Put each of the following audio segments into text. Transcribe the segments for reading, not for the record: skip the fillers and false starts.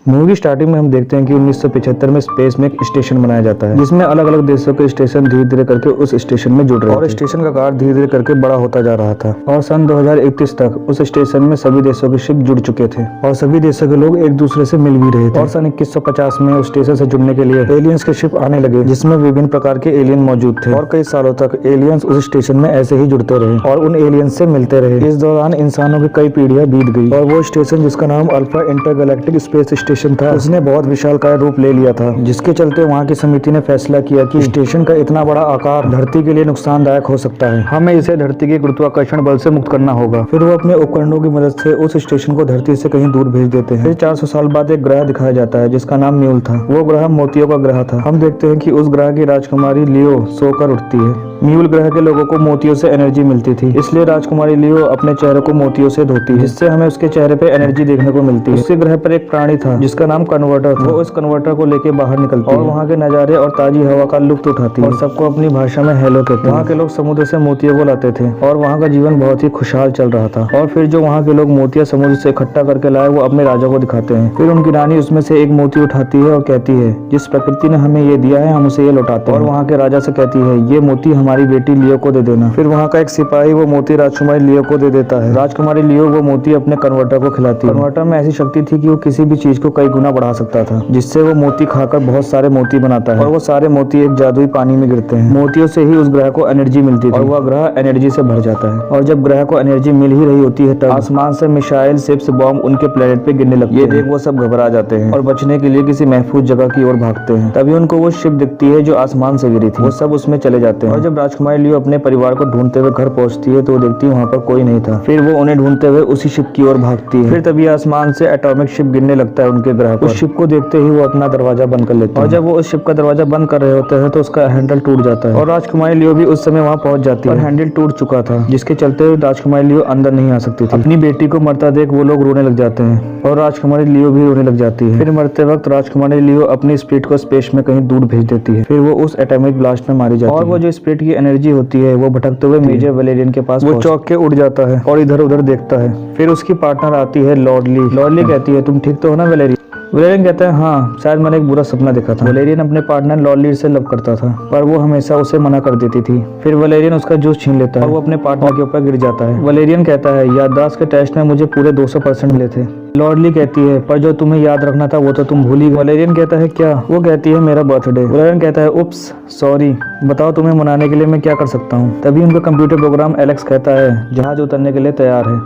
Movie starting में हम देखते हैं कि 1975 में स्पेस में एक स्टेशन बनाया जाता है जिसमें अलग अलग देशों के स्टेशन धीरे धीरे करके उस स्टेशन में जुड़ रहे हैं और स्टेशन का आकार धीरे धीरे करके बड़ा होता जा रहा था और सन 2031 तक उस स्टेशन में सभी देशों के शिप जुड़ चुके थे और सभी देशों के लोग एक दूसरे से मिल भी रहे थे और सन 2150 में उस स्टेशन से जुड़ने के लिए एलियंस के शिप आने लगे जिसमें विभिन्न प्रकार के एलियन मौजूद थे और कई सालों तक एलियंस उस स्टेशन में ऐसे ही जुड़ते रहे और उन एलियंस से मिलते रहे। इस दौरान इंसानों की कई पीढ़ियां बीत गई और वो स्टेशन जिसका नाम अल्फा इंटरगैलेक्टिक स्पेस स्टेशन था उसने बहुत विशालकाय रूप ले लिया था, जिसके चलते वहाँ की समिति ने फैसला किया कि स्टेशन का इतना बड़ा आकार धरती के लिए नुकसानदायक हो सकता है, हमें इसे धरती के गुरुत्वाकर्षण बल से मुक्त करना होगा। फिर वो अपने उपकरणों की मदद से उस स्टेशन को धरती से कहीं दूर भेज देते हैं। फिर 400 साल बाद एक ग्रह दिखाया जाता है जिसका नाम म्यूल था। वो ग्रह मोतियों का ग्रह था। हम देखते हैं कि उस ग्रह की राजकुमारी लियो सोकर उठती है। म्यूल ग्रह के लोगों को मोतियों से एनर्जी मिलती थी, इसलिए राजकुमारी लियो अपने चेहरे को मोतियों से धोती है, जिससे हमें उसके चेहरे पे एनर्जी देखने को मिलती है। उसी ग्रह पर एक प्राणी था जिसका नाम कन्वर्टर था। वो उस कन्वर्टर को लेके बाहर निकलती और वहाँ के नजारे और ताजी हवा का लुत्फ उठाती और सबको अपनी भाषा में हेलो कहते। वहाँ के लोग समुद्र से मोतियों को लाते थे और वहाँ का जीवन बहुत ही खुशहाल चल रहा था। और फिर जो वहाँ के लोग मोतियां समुद्र से इकट्ठा करके लाए वो अपने राजा को दिखाते हैं। फिर उनकी रानी उसमें से एक मोती उठाती है और कहती है, जिस प्रकृति ने हमें ये दिया है हम उसे ये लौटाते हैं। और वहाँ के राजा से कहती है, ये मोती हमारी बेटी लियो को दे देना। फिर वहाँ का एक सिपाही वो मोती राजकुमारी लियो को दे देता है। राजकुमारी लियो वो मोती अपने कन्वर्टर को खिलाती है। कन्वर्टर में ऐसी शक्ति थी कि वो किसी भी चीज को कई गुना बढ़ा सकता था, जिससे वो मोती खाकर बहुत सारे मोती बनाता है और वो सारे मोती एक जादुई पानी में गिरते हैं। मोतियों से ही उस ग्रह को एनर्जी मिलती थी और वह ग्रह एनर्जी से भर जाता है। और जब ग्रह को एनर्जी मिल ही रही होती है तब आसमान से मिसाइल शिप्स बॉम्ब उनके प्लेनेट पे गिरने लगते हैं। ये देख वो सब घबरा जाते हैं और बचने के लिए किसी महफूज जगह की ओर भागते हैं। तभी उनको वो शिप दिखती है जो आसमान से गिरी थी। वो सब उसमें चले जाते हैं और जब राजकुमारी लियो अपने परिवार को ढूंढते हुए घर पहुंचती है तो वो देखती है वहाँ पर कोई नहीं था। फिर वो उन्हें ढूंढते हुए उसी शिप की ओर भागती है। फिर तभी आसमान से एटॉमिक शिप गिरने लगता है उनके ग्रह पर। उस शिप को देखते ही वो अपना दरवाजा बंद कर लेते हैं और जब वो उस शिप का दरवाजा बंद कर रहे होते हैं तो उसका हैंडल टूट जाता है और राजकुमारी लियो भी उस समय वहाँ पहुंच जाती है। हैंडल टूट चुका था जिसके चलते राजकुमारी लियो अंदर नहीं आ सकती थी। अपनी बेटी को मरता देख वो लोग रोने लग जाते हैं और राजकुमारी लियो भी रोने लग जाती है। फिर मरते वक्त राजकुमारी लियो अपनी स्पिरिट को स्पेस में कहीं दूर भेज देती है। फिर वो उस एटॉमिक ब्लास्ट में मारी जाती है और वो जो स्पिरिट की एनर्जी होती है वो भटकते हुए मेजर वैलेरियन के पास वो चौंक के उड़ जाता है और इधर उधर देखता है। फिर उसकी पार्टनर आती है लॉर्डली। लॉर्डली कहती है, तुम ठीक तो हो ना वैलेरियन? वैलेरियन कहता है, हाँ शायद मैंने एक बुरा सपना देखा था। वैलेरियन अपने पार्टनर लॉर्डली से लव करता था पर वो हमेशा उसे मना कर देती थी। फिर वैलेरियन उसका जूस छीन लेता है और वो अपने पार्टनर के ऊपर गिर जाता है। वैलेरियन कहता है, याददाश्त के टेस्ट में मुझे पूरे 200% मिले थे। लॉर्डली कहती है, पर जो तुम्हें याद रखना था वो तो तुम भूल ही गए। वैलेरियन कहता है, क्या? वो कहती है, मेरा बर्थडे। वैलेरियन कहता है, उप्स सॉरी, बताओ तुम्हें मनाने के लिए मैं क्या कर सकता हूँ। तभी उनका कंप्यूटर प्रोग्राम एलेक्स कहता है, जहाज उतरने के लिए तैयार है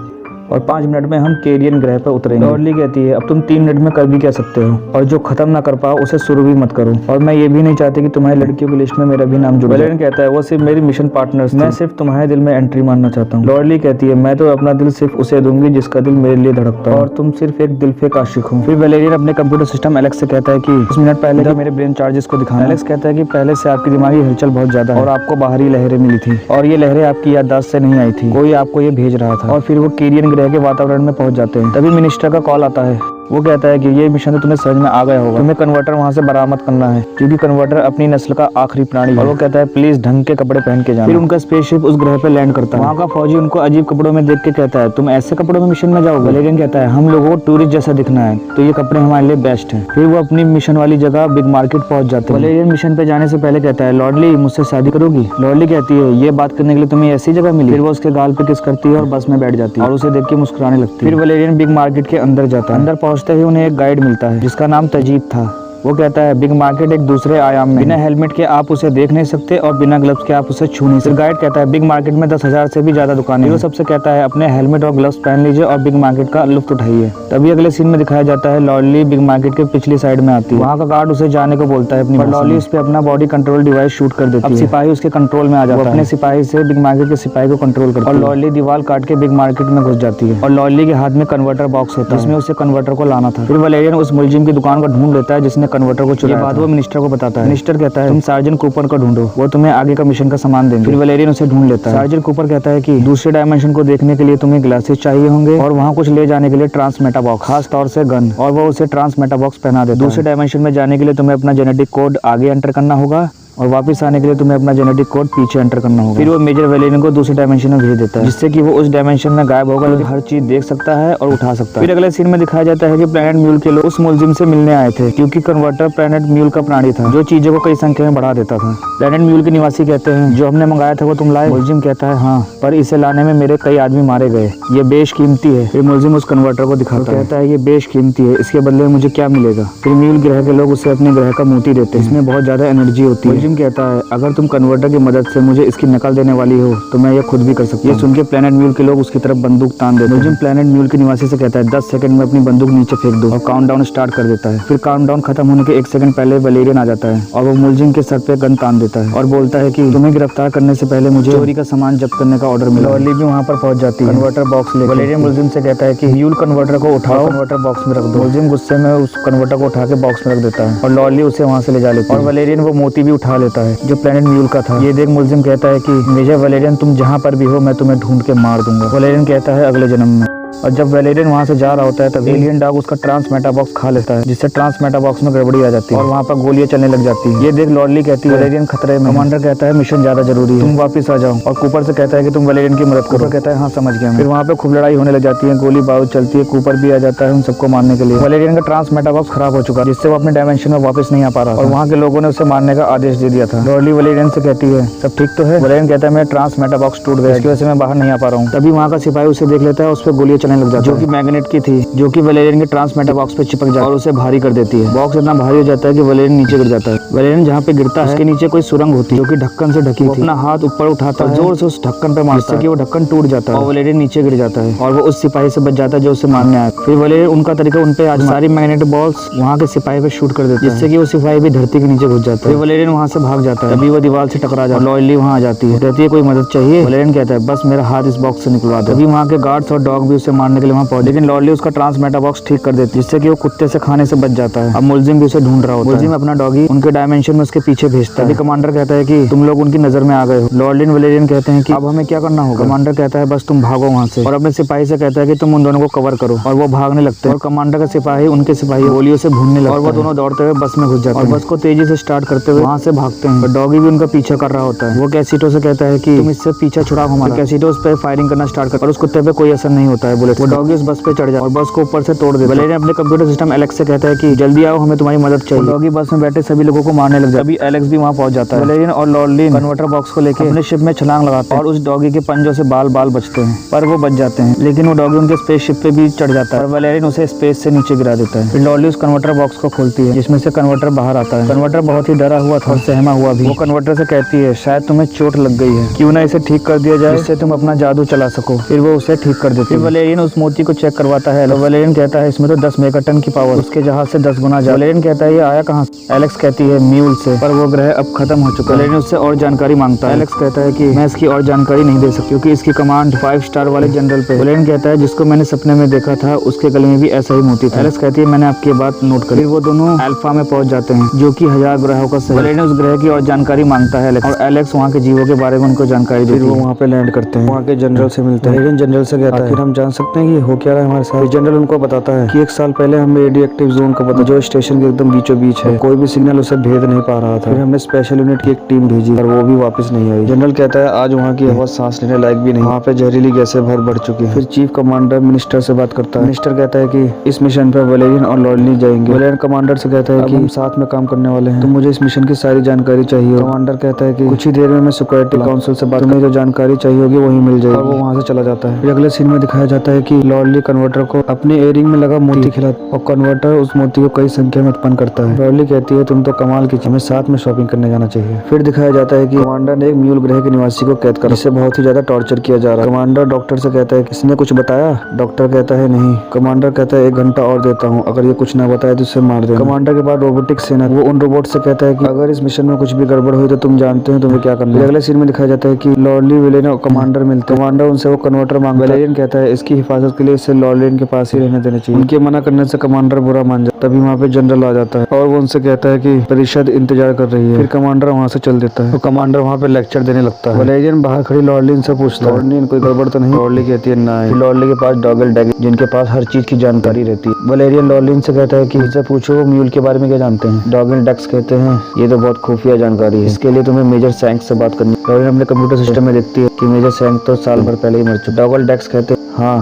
और 5 मिनट में हम केरियन ग्रह पर उतरेंगे। लॉर्डली कहती है, अब तुम 3 मिनट में कर भी क्या सकते हो और जो खत्म ना कर पाओ उसे शुरू भी मत करो और मैं ये भी नहीं चाहती कि तुम्हारी लड़कियों की लिस्ट में मेरा भी नाम जुड़े। वैलेरियन कहता है, वो सिर्फ मेरी मिशन पार्टनर्स, मैं सिर्फ तुम्हारे दिल में एंट्री मारना चाहता हूँ। लॉर्डली कहती है, मैं तो अपना दिल सिर्फ उसे दूंगी जिसका दिल मेरे लिए धड़कता है और तुम सिर्फ एक दिल फेक आशिक हो। फिर वैलेरियन अपने कंप्यूटर सिस्टम एलेक्स से कहता है कि 10 मिनट पहले मेरे ब्रेन चार्जेस को दिखाना। एलेक्स कहता है कि पहले से आपकी दिमागी हलचल बहुत ज्यादा है और आपको बाहरी लहरें मिली थी और ये लहरें आपकी याददाश्त से नहीं आई थी, कोई आपको ये भेज रहा था। और फिर वो केरियन ग्रह के वातावरण में पहुंच जाते हैं। तभी मिनिस्टर का कॉल आता है। वो कहता है कि ये मिशन तो तुम्हें समझ में आ गया होगा, तुम्हें कन्वर्टर वहाँ से बरामद करना है क्योंकि कन्वर्टर अपनी नस्ल का आखिरी प्राणी है। और वो कहता है, प्लीज ढंग के कपड़े पहन के जाना। फिर उनका स्पेसशिप उस ग्रह पे लैंड करता है। वहाँ का फौजी उनको अजीब कपड़ों में देख के कहता है, तुम ऐसे कपड़ों में मिशन में जाओगे? वैलेरियन कहता है, हम लोगों को टूरिस्ट जैसा दिखना है तो ये कपड़े हमारे लिए बेस्ट है। फिर वो अपनी मिशन वाली जगह बिग मार्केट पहुंच जाते हैं। वैलेरियन मिशन पे जाने से पहले कहता है, लॉर्डली मुझसे शादी करोगी? लॉर्डली कहती है, ये बात करने के लिए तुम्हें ऐसी जगह मिली? फिर वो उसके गाल पे किस करती है और बस में बैठ जाती है और उसे देख के मुस्कुराने लगती है। फिर वैलेरियन बिग मार्केट के अंदर जाता है। अंदर पहुंचते ही उन्हें एक गाइड मिलता है जिसका नाम तजीब था। वो कहता है, बिग मार्केट एक दूसरे आयाम में, बिना हेलमेट के आप उसे देख नहीं सकते और बिना ग्लव्स के आप उसे छू नहीं सकते। गाइड कहता है, बिग मार्केट में 10,000 से भी ज्यादा दुकानें हैं। वो सबसे कहता है, अपने हेलमेट और ग्लव्स पहन लीजिए और बिग मार्केट का लुत्फ उठाइए। तभी अगले सीन में दिखाया जाता है, लॉर्डली बिग मार्केट के पिछली साइड में आती है। वहाँ का गार्ड उसे जाने को बोलता है अपनी, पर लॉर्डली उस पर अपना बॉडी कंट्रोल डिवाइस शूट कर देती है। अब सिपाही उसके कंट्रोल में आ जाता है। अपने सिपाही से बिग मार्केट के सिपाही को कंट्रोल करता है और लॉर्डली दीवार काट के बिग मार्केट में घुस जाती है और लॉर्डली के हाथ में कन्वर्टर बॉक्स होता है जिसमें उसे कन्वर्टर को लाना था। फिर वैलेरियन उस मुलजिम की दुकान को ढूंढ लेता है जिसने कन्वर्टर को चुराया। वो मिनिस्टर को बताता है। मिनिस्टर कहता है, तुम सार्जेंट कूपर को ढूंढो, वो तुम्हें आगे का मिशन का सामान देंगे। फिर वैलेरियन उसे ढूंढ लेता है। सार्जेंट कूपर कहता है कि दूसरे डायमेंशन को देखने के लिए तुम्हें ग्लासेस चाहिए होंगे और वहाँ कुछ ले जाने के लिए ट्रांसमेटा बॉक्स, खास तौर से गन, और वो उसे ट्रांसमेटा बॉक्स पहना देता है। दूसरे डायमेंशन में जाने के लिए तुम्हें अपना जेनेटिक कोड आगे एंटर करना होगा और वापस आने के लिए तुम्हें अपना जेनेटिक कोड पीछे एंटर करना होगा। फिर वो मेजर वेलेरियन को दूसरे डायमेंशन में भेज देता है, जिससे कि वो उस डायमेंशन में गायब होगा, लेकिन हर चीज देख सकता है और उठा सकता है। फिर अगले सीन में दिखाया जाता है कि प्लैनेट म्यूल के लोग उस मुलजिम से मिलने आए थे, क्योंकि कन्वर्टर प्लैनेट म्यूल का प्राणी था जो चीजों को कई संख्या में बढ़ा देता था। प्लैनेट म्यूल के निवासी कहते हैं, जो हमने मंगाया था वो तुम लाए? मुलजिम कहता है, हाँ, पर इसे लाने में मेरे कई आदमी मारे गए, ये बेशकीमती है। फिर मुलजिम उस कन्वर्टर को दिखाता है, कहता है ये बेशकीमती है, इसके बदले में मुझे क्या मिलेगा? फिर म्यूल ग्रह के लोग उसे अपने ग्रह का मोती देते हैं, इसमें बहुत ज्यादा एनर्जी होती है। मुलजिम कहता है, अगर तुम कन्वर्टर की मदद से मुझे इसकी नकल देने वाली हो तो मैं ये खुद भी कर सकती हूँ। ये सुन के प्लैनेट म्यूल के लोग उसकी तरफ बंदूक तान देते हैं। मुलजिम प्लैनेट म्यूल के निवासी से कहता है, 10 सेकंड में अपनी बंदूक नीचे फेंक दो, और काउंटडाउन स्टार्ट कर देता है। फिर काउंटडाउन खत्म होने के 1 सेकंड पहले वेलेरियन आ जाता है और वो मुलजिम के सर पे गन तान देता है और बोलता है कि तुम्हें गिरफ्तार करने से पहले मुझे चोरी का सामान जब्त करने का ऑर्डर मिला। लॉली भी वहाँ पर पहुंच जाती है कन्वर्टर बॉक्स लेकर। वेलेरियन मुलजिम से कहता है कि म्यूल कन्वर्टर को उठाओ, कन्वर्टर बॉक्स में रख दो। मुलजिम गुस्से में उस कन्वर्टर को उठा के बॉक्स में रख देता है और लॉली उसे वहाँ से ले जा लेती है और वेलेरियन वो मोती भी उठा लेता है जो प्लैनेट म्यूल का था। ये देख मुलजिम कहता है कि मेजर वेलेरियन, तुम जहाँ पर भी हो मैं तुम्हें ढूंढ के मार दूंगा। वेलेरियन कहता है अगले जन्म में। और जब वेलेरियन वहाँ से जा रहा होता है तब एलियन डॉग उसका ट्रांसमेटा बॉक्स खा लेता है, जिससे ट्रांसमेटा बॉक्स में गड़बड़ी आ जाती है और वहाँ पर गोलियां चलने लग जाती है। ये देख लॉली कहती है वेलेरियन खतरे में। कमांडर कहता है मिशन ज्यादा जरूरी है, तुम वापस आ जाओ। और कूपर से कहता है कि तुम वेलेरियन की मदद करो। कहता है हाँ समझ गया। फिर वहाँ पे खूब लड़ाई होने लग जाती है, गोली बारूद चलती है, कूपर भी आ जाता है उन सबको मारने के लिए। वेलेरियन का ट्रांसमेटा बॉक्स खराब हो चुका है, जिससे वो अपने डायमेंशन में वापस नहीं आ पा रहा और वहाँ के लोगों ने उसे मारने का आदेश दे दिया था। लॉली वेलेरियन से कहती है सब ठीक तो है? वेलेरियन कहता है मेरा ट्रांसमेटा बॉक्स टूट गया, इसकी वजह से मैं बाहर नहीं आ पा रहा हूँ। तभी वहाँ का सिपाही उसे देख लेता है, उस पर गोलियां चलने लग जाती है, जो कि मैग्नेट की थी, जो कि वेलेरियन के ट्रांसमेटा बॉक्स पे चिपक जाती है और उसे भारी कर देती है। बॉक्स इतना भारी हो जाता है कि वेलेरियन नीचे गिर जाता है। वेलेरियन जहाँ पे गिरता है उसके नीचे कोई सुरंग होती है जो कि ढक्कन से ढकी थी। अपना हाथ ऊपर उठाता है, जोर से उस ढक्कन पे मारता है कि वो ढक्कन टूट जाता है और वेलेरियन नीचे गिर जाता है और वो उस सिपाही से बच जाता है जो उसे मारने आया। फिर वेलेरियन उनका तरीका उन पे आज सारी मैग्नेट बॉल्स वहाँ के सिपाही पे शूट कर देता है, जिससे कि वो सिपाही भी धरती के नीचे घुस जाता है। फिर वेलेरियन वहाँ से भाग जाता है, तभी वो दीवार से टकरा जाता है। लॉयली वहाँ आ जाती है, कहती है कोई मदद चाहिए? वेलेरियन कहता है बस मेरा हाथ इस बॉक्स से निकलवा दो। तभी वहाँ के गार्ड्स और डॉग भी उसे मारने के लिए वहाँ पहुंचे, लेकिन लॉयली उसका ट्रांसमेटा बॉक्स ठीक कर देती है, जिससे कि वो कुत्ते से खाने से बच जाता है। अब मुलजिम भी उसे ढूंढ रहा होता है। मुलजिम अपना डॉगी उनके डायमेंशन में उसके पीछे भेजता है। कमांडर कहता है कि तुम लोग उनकी नजर में आ गए हो। लॉर्डिन वेलेरियन कहते हैं कि अब हमें क्या करना होगा? कमांडर कहता है बस तुम भागो वहाँ से, और अपने सिपाही से कहता है कि तुम उन दोनों को कवर करो, और वो भागने लगते हैं और कमांडर का सिपाही उनके सिपाही गोलियों से भूनने लगता है और वो दोनों दौड़ते हुए बस में घुस जाते हैं और बस को तेजी से स्टार्ट करते हुए वहाँ से भागते हैं। डॉगी भी उनका पीछा कर रहा होता है। वो कैसिटो से कहता है कि तुम इससे पीछा छुड़ाओ हमारा। कैसिटो उस पर फायरिंग करना स्टार्ट करता है और उस कुत्ते पे कोई असर नहीं होता है बुलेट। वो डॉगी उस बस पे चढ़ जाता है और बस को ऊपर से तोड़ देता है। वेलेरियन अपने कंप्यूटर सिस्टम एलेक्स से कहता है कि जल्दी आओ, हमें तुम्हारी मदद चाहिए। डॉगी बस में बैठे सभी लोगों को मारने लग जाता है। अभी एलेक्स भी वहाँ पहुंच जाता है। वेलेरियन और लॉर्लिन कन्वर्टर बॉक्स को लेकर अपने शिप में छलांग लगाते हैं और उस डॉगी के पंजों से बाल बाल बचते हैं, पर वो बच जाते हैं। लेकिन वो डॉगी उनके स्पेस शिप पे भी चढ़ जाता है और वेलेरियन उसे स्पेस से नीचे गिरा देता है। फिर लॉर्ली उस कन्वर्टर बॉक्स को खोलती है, जिसमें से कन्वर्टर बाहर आता है। कन्वर्टर बहुत ही डरा हुआ था और सहमा हुआ भी। वो कन्वर्टर से कहती है शायद तुम्हें चोट लग गई है, क्यों ना इसे ठीक कर दिया जाए, जिससे तुम अपना जादू चला सको। फिर वो उसे ठीक कर देती है। वेलेरियन उस मोती को चेक करवाता है। वेलेरियन कहता है इसमें तो 10 मेगाटन की पावर, उसके जहाज से 10 गुना ज्यादा। वेलेरियन कहता है ये आया कहाँ से? एलेक्स कहती है म्यूल से, पर वो ग्रह अब खत्म हो चुका है। वेलेरियन उससे और जानकारी मांगता है। एलेक्स कहता है कि मैं इसकी और जानकारी नहीं दे सकती क्योंकि इसकी कमांड 5 स्टार वाले जनरल पे। वेलेरियन कहता है जिसको मैंने सपने में देखा था उसके गले में भी ऐसा ही मोती था। एलेक्स कहती है मैंने आपकी बात नोट करी। फिर वो दोनों अल्फा में पहुंच जाते हैं, जो कि 1000 ग्रहों का शहर। वेलेरियन उस ग्रह की और जानकारी मांगता है और एलेक्स वहाँ के जीवों के बारे में उनको जानकारी देती है। फिर वो वहाँ पे लैंड करते हैं, वहाँ के जनरल से मिलते हैं। जनरल से कहता है हम जान सकते हैं कि हो क्या रहा है हमारे साथ? जनरल उनको बताता है कि 1 साल पहले हमें रेडियो एक्टिव जोन का पता, जो स्टेशन के एकदम बीचों बीच है, कोई भी सिग्नल उसे भेद नहीं पा रहा था। फिर हमने स्पेशल यूनिट की एक टीम भेजी पर वो भी वापस नहीं आई। जनरल कहता है आज वहाँ की हवा सांस लेने लायक भी नहीं, वहाँ पे जहरीली गैसें भर बढ़ चुकी है। फिर चीफ कमांडर मिनिस्टर से बात करता है। मिनिस्टर कहता है कि इस मिशन पर वेलेरियन और लॉर्ली जाएंगे। वेलेरियन कमांडर से कहता है कि हम साथ में काम करने वाले हैं, तो मुझे इस मिशन की सारी जानकारी चाहिए। कमांडर कहता है कि कुछ ही देर में मैं सिक्योरिटी काउंसिल से बात करके जो जानकारी चाहिए होगी वही मिल जाएगी, और वो वहाँ से चला जाता है। फिर अगले सीन में दिखाया जाता है कि लॉर्ली कन्वर्टर को अपने एयरिंग में लगा मोती खिलाता और कन्वर्टर उस मोती को कई संख्या में उत्पन्न करता है। लॉर्ली कहती है तुम तो कमाल की, हमें साथ में शॉपिंग करने जाना चाहिए। फिर दिखाया जाता है कि कमांडर ने एक म्यूल ग्रह के निवासी को कैद कर जिससे बहुत ही ज्यादा टॉर्चर किया जा रहा है। कमांडर डॉक्टर से कहता है इसने कुछ बताया? डॉक्टर कहता है नहीं। कमांडर कहता है 1 घंटा और देता हूँ, अगर ये कुछ ना बताए तो इसे मार देना। कमांडर के बाद रोबोटिक सेना, वो उन रोबोट से कहता है कि अगर इस मिशन में कुछ भी गड़बड़ हुई तो तुम जानते हो तुम्हें क्या करना है। अगले सीन में दिखाया जाता है कि लॉर्ली वेलेरियन और कमांडर मिलते हैं। कमांडर उनसे वो कन्वर्टर मांगता है। वेलेरियन कहता है इसकी हिफाजत के लिए इसे लॉर्लिन के पास ही रहने देना चाहिए। उनके मना करने से कमांडर बुरा मान जाता है। तभी वहाँ पे जनरल आ जाता है और वो उनसे कहता है कि परिषद इंतजार कर रही है। फिर कमांडर वहाँ से चल देता है तो कमांडर वहाँ पे लेक्चर देने लगता है। वलेरियन बाहर खड़ी लॉर्लिन से पूछता है, लॉर्लिन कोई गड़बड़ तो नहीं? लॉर्ली कहती है नहीं। लॉर्ली के पास डॉगल डैग जिनके पास हर चीज की जानकारी रहती है। वलेरियन लॉर्लिन से कहता है कि मुझसे पूछो वो म्यूल के बारे में क्या जानते हैं। डॉगल डैक्स कहते हैं ये तो बहुत खुफिया जानकारी है, इसके लिए तुम्हें मेजर सैंक से बात करनी है। लॉर्लिन अपने कंप्यूटर सिस्टम में देखती है कि मेजर सैंक तो साल भर पहले ही मर चुके। डॉगल डैक्स कहते हैं हाँ,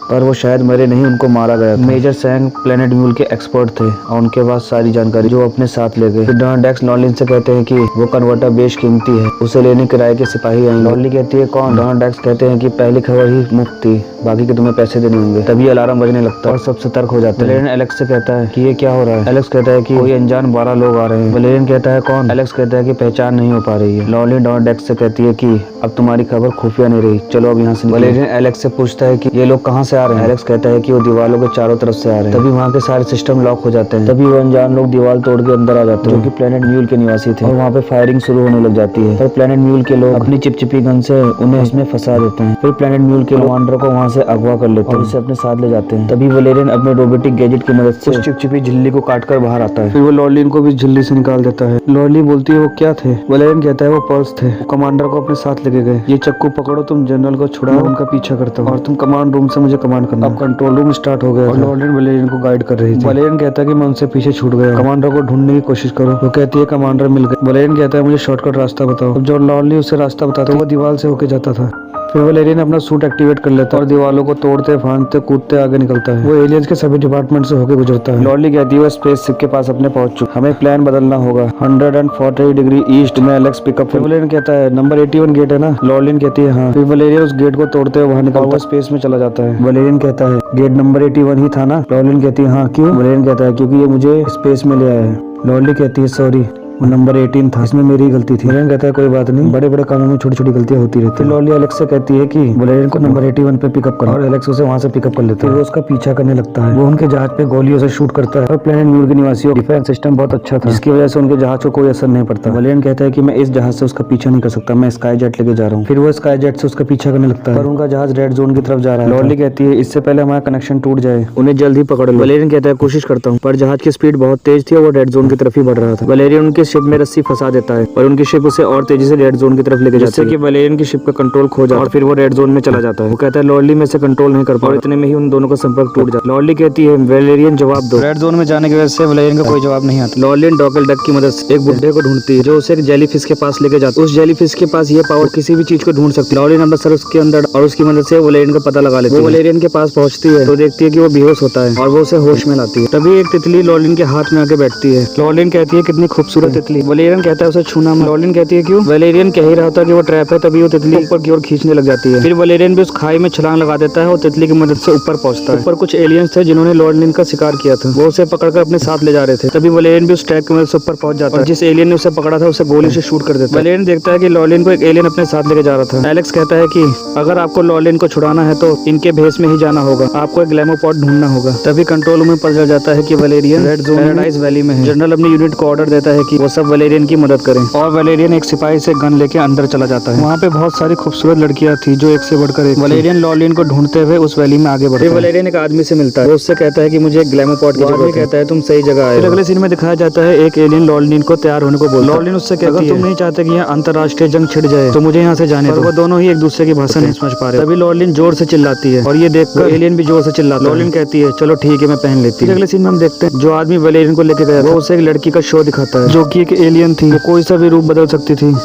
पर वो शायद मरे नहीं, उनको मारा गया था। मेजर सैंक प्लेनेट म्यूल के एक्सपर्ट थे और उनके पास सारी जानकारी जो अपने साथ ले गए। डॉगल डैक्स लॉर्लिन से कहते हैं कि वो कन्वर्टर बेशकीमती है, उसे लेने किराए के सिपाही आएंगे। लॉर्ली कहती है कौन? डॉगल डैक्स कहते हैं कि पहली खबर ही मुफ्त थी, बाकी के तुम्हें पैसे देने होंगे। तभी अलार्म बजने लगता है और सब सतर्क हो जाते हैं। वलेरियन एलेक्स से कहता है कि ये क्या हो रहा है? एलेक्स कहता है कि कोई अनजान 12 लोग आ रहे हैं। वलेरियन कहता है कौन? एलेक्स कहता है कि पहचान नहीं हो पा रही है। लॉर्ली डॉगल डैक्स से कहती है कि अब तुम्हारी खबर खुफिया नहीं रही, चलो अब यहाँ से। वलेरियन एलेक्स से पूछता है कि ये लोग कहाँ से आ रहे हैं? एलेक्स कहता है कि वो दीवारों के चारों तरफ से आ रहे हैं। तभी वहाँ के सारे सिस्टम लॉक हो जाते हैं। तभी वो अनजान लोग दीवार तोड़ के अंदर आ जाते हैं जो कि प्लेनेट म्यूल के निवासी थे और वहाँ पे फायरिंग शुरू होने लग जाती है। पर प्लेनेट म्यूल के लोग अपनी चिपचिपी गन से उन्हें इसमें फंसा देते हैं। फिर प्लेनेट म्यूल के कमांडर को वहाँ से अगवा कर लेते हैं और उसे अपने साथ ले जाते हैं। तभी वलेरियन अपने रोबोटिक गैजेट की मदद से उस चिपचिपी झिल्ली को काट कर बाहर आता है। फिर वो लॉर्लिन को भी झिल्ली से निकाल देता है। लॉर्ली बोलती है वो क्या थे? वलेरियन कहता है वो पर्स थे, वो कमांडर को अपने साथ लेके गए। ये चक्कू पकड़ो, तुम जनरल को छुड़ाओ, उनका पीछा करता हूँ और तुम कमांड रूम से मुझे कमांड करना। अब कंट्रोल रूम स्टार्ट हो गया और लॉर्लिन वलेरियन को गाइड कर रही थी। वलेरियन कहता है कि मैं उनसे पीछे छूट गया, कमांडर को ढूंढने की कोशिश करो। वो कहती है कमांडर मिल गए। वलेरियन कहता है मुझे शॉर्टकट रास्ता बताओ। अब जो लॉर्ली उसे रास्ता बताता है वो दीवार से होके जाता था। फिर वलेरियन अपना सूट एक्टिवेट कर लेता है और दीवारों को तोड़ते फांदते कूदते आगे निकलता है। वो एलियंस के सभी डिपार्टमेंट से होके गुजरता है। लॉर्ली कहती है वो स्पेसशिप के पास अपने पहुंच चुका, हमें प्लान बदलना होगा। 140 डिग्री ईस्ट में एलेक्स पिकअप। वलेरियन कहता है नंबर 81 गेट है ना? लॉर्लिन कहती है हाँ। फिर वलेरियन उस गेट को तोड़ते हुए बाहर निकलता है, स्पेस में चला जाता है। वलेरियन कहता है गेट नंबर 81 ही था ना? लॉर्लिन कहती है हाँ। क्यों? वलेरियन कहता है क्योंकि ये मुझे स्पेस में ले आया है। लॉर्ली कहती है सॉरी, वो नंबर 18 था, इसमें मेरी गलती थी। वलेरियन कहता है कोई बात नहीं, बड़े बड़े कामों में छोटी छोटी गलतियां होती रहती है। लॉर्ली एलेक्स से कहती है कि वलेरियन को नंबर 81 पे पिकअप करो और एलेक्स उसे वहां से पिकअप कर लेता है। वो उसका पीछा करने लगता है। वो उनके जहाज पे गोलियों से शूट करता है और प्लेनेट म्यूल के निवासियों डिफेंस सिस्टम बहुत अच्छा था जिसकी वजह से उनके जहाज को कोई असर नहीं पड़ता। वलेरियन कहता है कि मैं इस जहाज से उसका पीछा नहीं कर सकता, मैं स्काई जेट लेके जा रहा हूँ। फिर वो स्काई जेट से उसका पीछा करने लगता है पर उनका जहाज रेड जोन की तरफ जा रहा है। लॉर्ली कहती है इससे पहले हमारा कनेक्शन टूट जाए, उन्हें जल्द ही पकड़ लो। वलेरियन कहता है कोशिश करता हूँ, पर जहाज की स्पीड बहुत तेज थी और वो रेड जोन की तरफ ही बढ़ रहा था। वलेरियन उनके शिप में रस्सी फंसा देता है और उनकी शिप उसे और तेजी से रेड जोन की तरफ लेके जाती है, जिससे कि वलेरियन की शिप का कंट्रोल खो जाता है और फिर वो रेड जोन में चला जाता है। वो कहता है लॉर्ली में से कंट्रोल नहीं कर पा, और इतने में ही उन दोनों का संपर्क टूट जाता है। लॉर्ली कहती है वलेरियन जवाब दो। रेड जोन में जाने की वजह से वलेरियन का कोई जवाब नहीं आता। लॉर्लिन डॉगल डक की मदद से एक बुड्ढे को ढूंढती है जो उसे एक जेलीफिश के पास लेके जाता है। उस जेलीफिश के पास ये पावर किसी भी चीज को ढूंढ सकती है। लॉर्लिन अपना सर उसके अंदर और उसकी मदद से वलेरियन का पता लगा लेती है। वो वलेरियन के पास पहुंचती है तो देखती है कि वो बेहोश होता है और वो उसे होश में लाती है। तभी एक तितली लॉर्लिन के हाथ में आके बैठती है। लॉर्लिन कहती है कितनी खूबसूरत तितली। वलेरियन कहता है उसे छूना मत। लॉर्लिन कहती है क्यों? वलेरियन कह ही रहा था कि वो ट्रैप है, तभी वो तितली ऊपर की ओर खींचने लग जाती है। फिर वलेरियन भी उस खाई में छलांग लगा देता है और तितली की मदद से ऊपर पहुंचता है। ऊपर कुछ एलियंस थे जिन्होंने लॉर्लिन का शिकार किया था, वो उसे पकड़कर अपने साथ ले जा रहे थे। तभी वलेरियन भी उस ट्रैक की मदद से ऊपर पहुंच जाता है और जिस एलियन ने उसे पकड़ा था उसे गोली से शूट कर देता है। वलेरियन देखता है कि लॉर्लिन को एक एलियन अपने साथ लेके जा रहा था। एलेक्स कहता है कि अगर आपको लॉर्लिन को छुड़ाना है तो इनके भेस में ही जाना होगा, आपको एक ग्लैमोपॉड ढूंढना होगा। तभी कंट्रोल रूम में पता चल जाता है कि Valerian red zone paradise valley में है। जनरल अपनी यूनिट को ऑर्डर देता है कि वो सब वलेरियन की मदद करें और वलेरियन एक सिपाही से गन लेके अंदर चला जाता है। वहाँ पे बहुत सारी खूबसूरत लड़कियां थी जो एक से बढ़कर एक। वलेरियन लॉर्लिन को ढूंढते हुए उस वैली में आगे बढ़ता है। वलेरियन एक आदमी से मिलता है, वो उससे कहता है कि मुझे एक ग्लैमोपॉड की जरूरत है। कहता है तुम सही जगह आए। फिर अगले सीन में दिखाया जाता है एक एलियन लॉर्लिन को तैयार होने को बोलता है। लॉर्लिन उससे कहती है तुम नहीं चाहते कि यहाँ अंतरराष्ट्रीय जंग छिड़ जाए तो मुझे यहाँ से जाने दो। वो दोनों ही एक दूसरे की भाषा नहीं समझ पा रहे। तभी लॉर्लिन जोर से चिल्लाती है और ये देखकर एलियन भी जोर से चिल्लाता है। लॉर्लिन कहती है चलो ठीक है मैं पहन लेती हूँ। अगले सीन में हम देखते हैं जो आदमी वलेरियन को लेके गया वो उसे एक लड़की का शो दिखाता है जो कि एक एलियन थी, वो कोई सा भी रूप बदल सकती थी।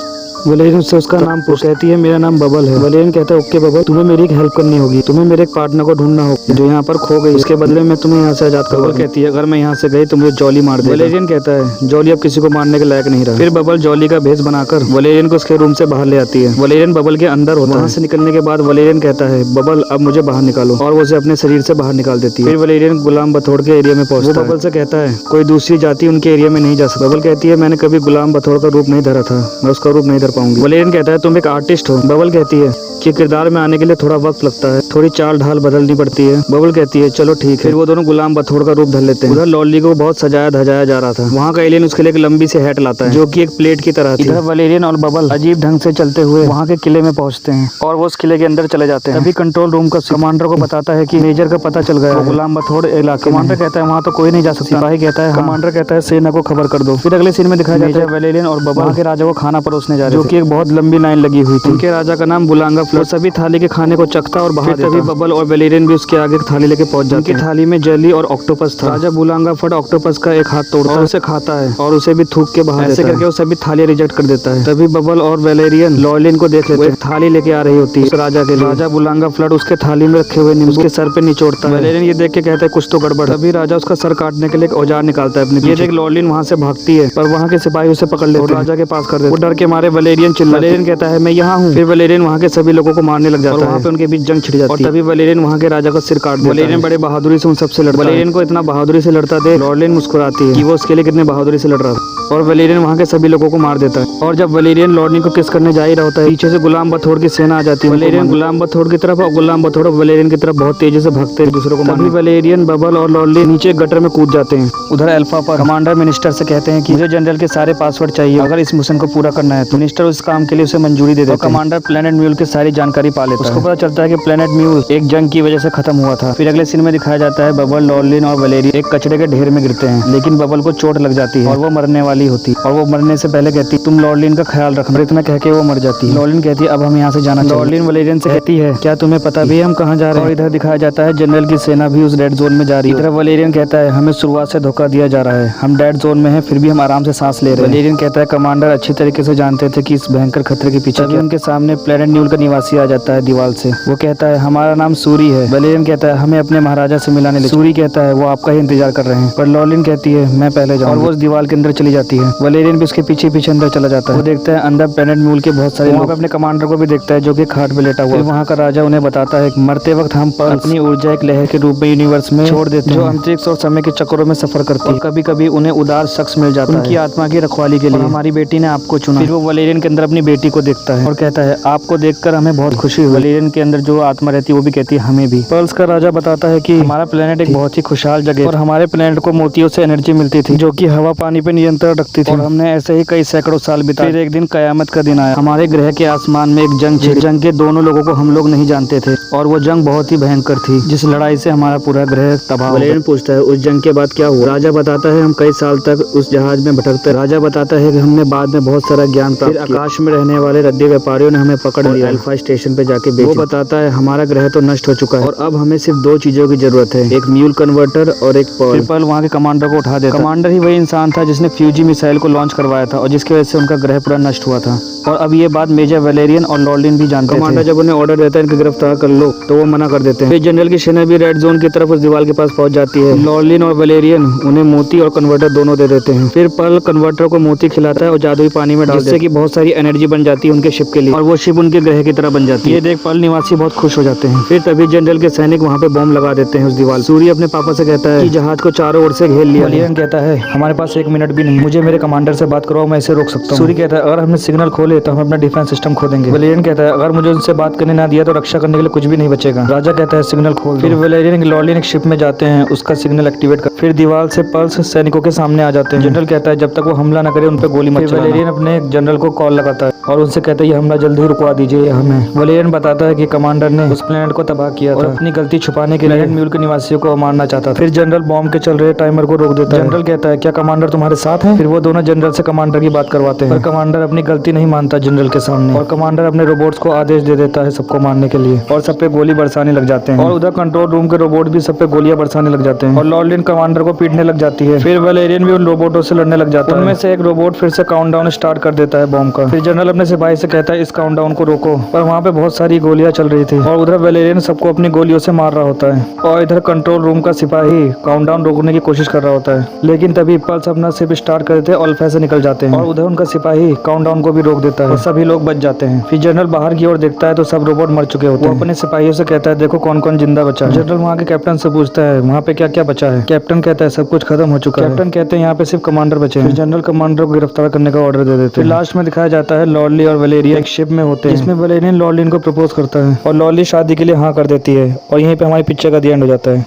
वलेरियन उससे उसका नाम पूछ कहती है मेरा नाम बबल है। वलेरियन कहता है ओके बबल, तुम्हें मेरी एक हेल्प करनी होगी, तुम्हें मेरे एक पार्टनर को ढूंढना होगा जो यहाँ पर खो गई, उसके बदले में तुम्हें यहाँ से आजाद करूंगा। कहती है अगर मैं यहाँ से गई तो मुझे जॉली मार दे। वलेरियन कहता है जॉली अब किसी को मारने के लायक नहीं रहा। फिर बबल जॉली का भेष बनाकर वलेरियन को उसके रूम से बाहर ले आती है। वलेरियन बबल के अंदर होता है। वहाँ से निकलने के बाद वलेरियन कहता है बबल अब मुझे बाहर निकालो और वो उसे अपने शरीर से बाहर निकाल देती है। फिर वलेरियन गुलाम बथोड़ के एरिया में पहुंचता है। बबल से कहता है कोई दूसरी जाति उनके एरिया में नहीं जा सकती। बबल कहती है मैंने कभी गुलाम बथोड़ का रूप नहीं धरा था, मैं उसका रूप नहीं धर पाऊंगी। वलेरियन कहता है तुम एक आर्टिस्ट हो। बबल कहती है कि किरदार में आने के लिए थोड़ा वक्त लगता है, थोड़ी चाल ढाल बदलनी पड़ती है। बबल कहती है चलो ठीक है। फिर वो दोनों गुलाम बथोड़ का रूप धर लेते हैं। उधर लॉली को बहुत सजाया धजाया जा रहा था। वहाँ का एलियन उसके लिए एक लंबी सी हैट लाता है जो कि एक प्लेट की तरह थी। इधर वलेरियन और बबल अजीब ढंग से चलते हुए वहाँ के किले में पहुँचते हैं और वो उस किले के अंदर चले जाते हैं। तभी कंट्रोल रूम का कमांडर को बताता है कि मेजर का पता चल गया है, गुलाम बथोड़ इलाके। कमांडर कहता है वहाँ तो कोई नहीं जा सकता। सिपाही कहता है कमांडर कहता है सेना को खबर कर दो। फिर अगले सीन में दिखाया जाता है वलेरियन और बबल के राजा को खाना परोसने जा रहे हैं, जो कि एक बहुत लंबी लाइन लगी हुई थी। उनके राजा का नाम बुलांगा फ्लड सभी थाली के खाने को चखता और बाहर तभी बबल और वलेरियन भी उसके आगे थाली लेके पहुंच जाते हैं। थाली में जेली और ऑक्टोपस था। राजा बुलांगा फ्लड ऑक्टोपस का एक हाथ तोड़ता है, उसे खाता है और उसे भी थूक के बाहर ऐसे करके वो सभी थाली रिजेक्ट कर देता है। तभी बबल और वलेरियन लॉलिन को देख लेते हैं, थाली लेके आ रही होती है उस राजा के लिए। राजा बुलांगा फ्लड उसके थाली में रखे हुए नींबू के सर पे निचोड़ता है। वलेरियन ये देख के कहता है कुछ तो गड़बड़। तभी राजा उसका सर काटने के लिए एक औजार निकालता है अपने। ये देख लॉलिन वहाँ से भागती है पर वहाँ के सिपाही उसे पकड़ लेते हैं, राजा के पास कर देते हैं। वो डर के मारे वलेरियन चिल्लाता है। वलेरियन कहता है मैं यहाँ हूँ। फिर वलेरियन वहाँ के सभी लोगों को मारने लग जाता है। वहाँ पे उनके बीच जंग छिड़ जाती है और तभी वलेरियन वहाँ के राजा का सिर काट देता है। वलेरियन बड़े बहादुरी से उन सबसे लड़ता है। वलेरियन को इतना बहादुरी से लड़ता देख लॉलिन मुस्कुराती है कि वो उसके लिए कितने बहादुरी से लड़ रहा था और वलेरियन वहाँ के सभी लोगों को मार देता है। और जब वलेरियन लॉलिन को किस करने जा ही रहा होता है, पीछे से गुलाम बथोड़ की सेना आ जाती है। वलेरियन गुलाम बथोड़ की तरफ और गुलाम बथोड़ वलेरियन की तरफ बहुत तेजी से भागते हैं दूसरों को मारने। वलेरियन बबल और लॉलिन नीचे गटर में कूद जाते हैं। उधर अल्फा पर कमांडर मिनिस्टर से कहते हैं कि मुझे जनरल के सारे पासवर्ड चाहिए, अगर इस मिशन को पूरा करना है। तो मिनिस्टर उस काम के लिए उसे मंजूरी दे देते हैं। कमांडर प्लेनेट म्यूल की सारी जानकारी पा लेता है। उसको पता चलता है कि प्लेनेट म्यूल एक जंग की वजह से खत्म हुआ था। फिर अगले सीन में दिखाया जाता है बबल लॉलिन और वलेरियन एक कचरे के ढेर में गिरते हैं, लेकिन बबल को चोट लग जाती है और वो मरने वाली होती है। और वो मरने से पहले कहती तुम लॉलिन का ख्याल रखना। इतना कह के वो मर जाती है। लॉलिन कहती है अब हम यहाँ से जाना चाहिए। लॉलिन वलेरियन से कहती है क्या तुम्हें पता भी है हम कहाँ जा रहे हैं? और इधर दिखाया जाता है जनरल की सेना भी उस रेड जोन में जा रही है। इधर वलेरियन कहता है हमें शुरुआत से धोखा दिया जा रहा है, हम डेड जोन में हैं फिर भी हम आराम से सांस ले रहे हैं। वलेरियन कहता है कमांडर अच्छी तरीके से जानते थे कि इस भयंकर खतरे के पीछे उनके सामने प्लेनेट न्यूल का निवासी आ जाता है दीवार से। वो कहता है हमारा नाम सूरी है। वलेरियन कहता है हमें अपने महाराजा से मिलाने ले। सूरी कहता है वो आपका ही इंतजार कर रहे हैं, पर लॉलिन कहती है मैं पहले जाऊँ और वो उस दीवार के अंदर चली जाती है। वलेरियन भी उसके पीछे पीछे अंदर चला जाता है। वो देखता है अंदर प्लेनेट म्यूल के बहुत सारे लोग। अपने कमांडर को भी देखता है जो कि खाट पे लेटा हुआ है। वहाँ का राजा उन्हें बताता है मरते वक्त हम पर अपनी ऊर्जा एक लहर के रूप में यूनिवर्स में छोड़ देते हैं जो अंतरिक्ष और समय के चक्रों में सफर करती है। कभी कभी उन्हें उदार शख्स मिल जाता है उनकी आत्मा की रखवाली के लिए। हमारी बेटी ने आपको चुना। फिर वो वलेरियन के अंदर अपनी बेटी को देखता है और कहता है आपको देखकर हमें बहुत खुशी हुई। वलेरियन के अंदर जो आत्मा रहती है वो भी कहती है हमें भी। पर्ल्स का राजा बताता है कि हमारा प्लेनेट एक बहुत ही खुशहाल जगह और हमारे प्लेनेट को मोतियों से एनर्जी मिलती थी जो कि हवा पानी पे नियंत्रण रखती थी और हमने ऐसे ही कई सैकड़ों साल बिताए। फिर एक दिन कयामत का दिन आया। हमारे ग्रह के आसमान में एक जंग छिड़ी। जंग के दोनों लोगों को हम लोग नहीं जानते थे और वो जंग बहुत ही भयंकर थी जिस लड़ाई से हमारा पूरा ग्रह तबाह। वलेरियन पूछता है उस जंग के बाद क्या हुआ? राजा बताता है हम कई साल तक उस जहाज में भटकते। राजा बताता है कि हमने बाद में बहुत सारा ज्ञान प्राप्त किया। आकाश में रहने वाले रद्दी व्यापारियों ने हमें पकड़ लिया, अल्फा स्टेशन पे जाके बेचा। वो बताता है हमारा ग्रह तो नष्ट हो चुका है और अब हमें सिर्फ दो चीजों की जरूरत है, एक म्यूल कन्वर्टर और एक पर्ल। पर्ल वहाँ के कमांडर को उठा देता। कमांडर ही वही इंसान था जिसने फ्यूजी मिसाइल को लॉन्च करवाया था और जिसकी वजह से उनका ग्रह पूरा नष्ट हुआ था। और अब ये बात मेजर वलेरियन और लॉलिन भी जानते थे। कमांडर जब उन्हें ऑर्डर देता है इनको गिरफ्तार कर लो तो वो मना कर देते हैं। फिर जनरल की सेना भी रेड जोन की तरफ उस दीवार के पास पहुंच जाती है। लॉलिन और वलेरियन उन्हें मोती और कन्वर्टर दोनों दे देते हैं। फिर पर्ल कन्वर्टर को मोती खिलाता है और जादुई पानी में डाल जिससे कि बहुत सारी एनर्जी बन जाती है उनके शिप के लिए और वो शिप उनके ग्रह की तरह बन जाती है। ये देख पर्ल निवासी बहुत खुश हो जाते हैं। फिर तभी जनरल के सैनिक वहाँ पे बॉम्ब लगा देते हैं उस दीवार। सूर्य अपने पापा से कहता है कि जहाज को चारों ओर से घेर लिया। वलेरियन कहता है हमारे पास 1 मिनट भी नहीं, मुझे मेरे कमांडर से बात करो, मैं इसे रोक सकता हूँ। सूर्य कहता है अगर हमने सिग्नल खोले तो हम अपना डिफेंस सिस्टम खो देंगे। वलेरियन कहता है अगर मुझे उनसे बात करने ना दिया तो रक्षा करने के लिए कुछ भी नहीं बचेगा। राजा कहता है सिग्नल खोल। फिर वलेरियन लॉलिन एक शिप में जाते हैं, उसका सिग्नल एक्टिवेट कर। फिर दीवार से पर्ल्स सैनिकों के सामने आ जाते हैं। जनरल कहता है जब तक वो हमला न करे उन पर गोली मत चलाना। वलेरियन अपने जनरल को कॉल लगाता है और उनसे कहता है ये हमला जल्दी ही रुकवा दीजिए हमें। वलेरियन बताता है कि कमांडर ने उस प्लेनेट को तबाह किया था और अपनी गलती छुपाने के लिए म्यूल के निवासियों को मारना चाहता था। फिर जनरल बॉम्ब के चल रहे टाइमर को रोक देता है। जनरल कहता है क्या कमांडर तुम्हारे साथ है? फिर वो दोनों जनरल से कमांडर की बात करवाते हैं पर कमांडर अपनी गलती नहीं मानता जनरल के सामने और कमांडर अपने रोबोट्स को आदेश दे देता है सबको मारने के लिए और सब पे गोली बरसाने लग जाते हैं। और उधर कंट्रोल रूम के रोबोट भी सब पे गोलियां बरसाने लग जाते हैं और लॉलिन कमांडर को पीटने लग जाती है। फिर वलेरियन भी उन रोबोटों से लड़ने लग जाता है। उनमें से एक रोबोट फिर से काउंटडाउन स्टार्ट कर देता है बॉम्ब का। फिर जनरल अपने सिपाही से कहता है इस काउंटडाउन को रोको, पर वहाँ पे बहुत सारी गोलियां चल रही थी और उधर वलेरियन सबको अपनी गोलियों से मार रहा होता है और इधर कंट्रोल रूम का सिपाही काउंटडाउन रोकने की कोशिश कर रहा होता है, लेकिन तभी पल्स अपना शिप स्टार्ट कर देते हैं और अल्फा से निकल जाते हैं और उधर उनका सिपाही काउंटडाउन को भी रोक देता है और सभी लोग बच जाते हैं। फिर जनरल बाहर की ओर देखता है तो सब रोबोट मर चुके होते हैं। वो अपने सिपाहियों से कहता है देखो कौन कौन जिंदा बचा है। जनरल वहाँ के कैप्टन से पूछता है वहाँ पे क्या क्या बचा है। कैप्टन कहता है सब कुछ खत्म हो चुका है। कैप्टन कहते हैं यहाँ पे सिर्फ कमांडर बचे हैं। जनरल कमांडर को गिरफ्तार करने का ऑर्डर दे देते हैं। लास्ट में दिखाया जाता है लॉर्डली और वलेरिया एक शिप में होते हैं, जिसमें वलेरियन लॉर्डलिन को प्रपोज करता है और लॉर्डली शादी के लिए हाँ कर देती है और यहीं पे हमारी पिक्चर का दी एंड हो जाता है।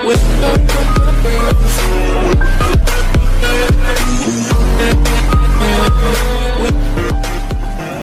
with